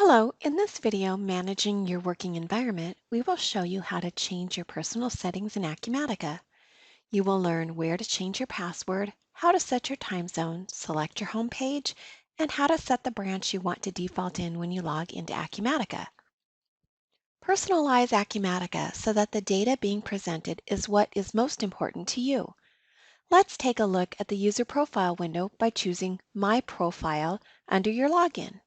Hello, in this video, Managing Your Working Environment, we will show you how to change your personal settings in Acumatica. You will learn where to change your password, how to set your time zone, select your home page, and how to set the branch you want to default in when you log into Acumatica. Personalize Acumatica so that the data being presented is what is most important to you. Let's take a look at the user profile window by choosing My Profile under your login.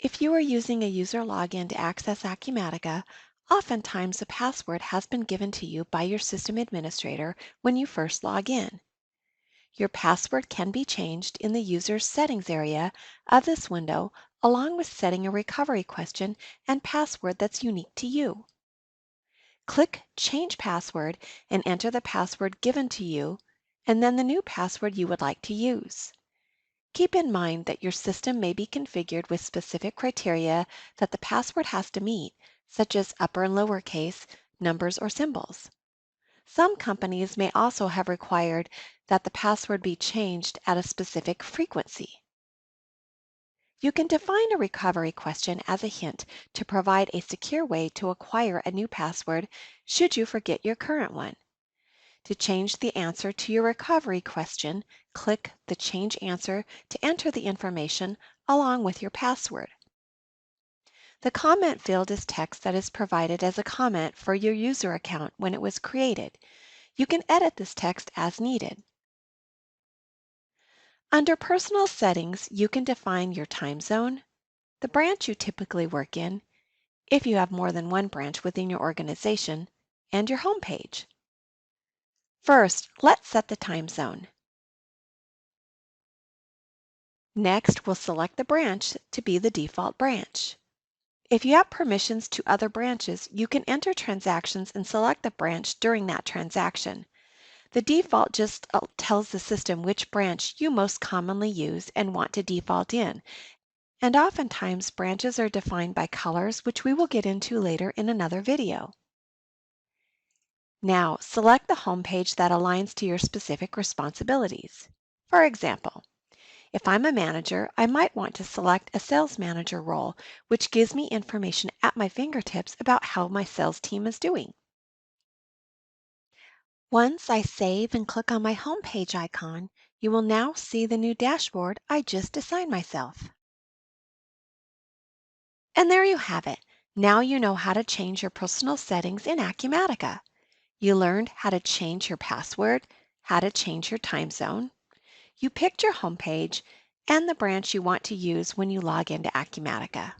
If you are using a user login to access Acumatica, oftentimes a password has been given to you by your system administrator when you first log in. Your password can be changed in the User's Settings area of this window, along with setting a recovery question and password that's unique to you. Click Change Password and enter the password given to you, and then the new password you would like to use. Keep in mind that your system may be configured with specific criteria that the password has to meet, such as upper and lowercase, numbers, or symbols. Some companies may also have required that the password be changed at a specific frequency. You can define a recovery question as a hint to provide a secure way to acquire a new password should you forget your current one. To change the answer to your recovery question, click the Change Answer to enter the information along with your password. The comment field is text that is provided as a comment for your user account when it was created. You can edit this text as needed. Under Personal Settings, you can define your time zone, the branch you typically work in, if you have more than one branch within your organization, and your home page. First, let's set the time zone. Next, we'll select the branch to be the default branch. If you have permissions to other branches, you can enter transactions and select the branch during that transaction. The default just tells the system which branch you most commonly use and want to default in, and oftentimes branches are defined by colors, which we will get into later in another video. Now, select the home page that aligns to your specific responsibilities. For example, if I'm a manager, I might want to select a sales manager role, which gives me information at my fingertips about how my sales team is doing. Once I save and click on my home page icon, you will now see the new dashboard I just assigned myself. And there you have it. Now you know how to change your personal settings in Acumatica. You learned how to change your password, how to change your time zone. You picked your home page and the branch you want to use when you log into Acumatica.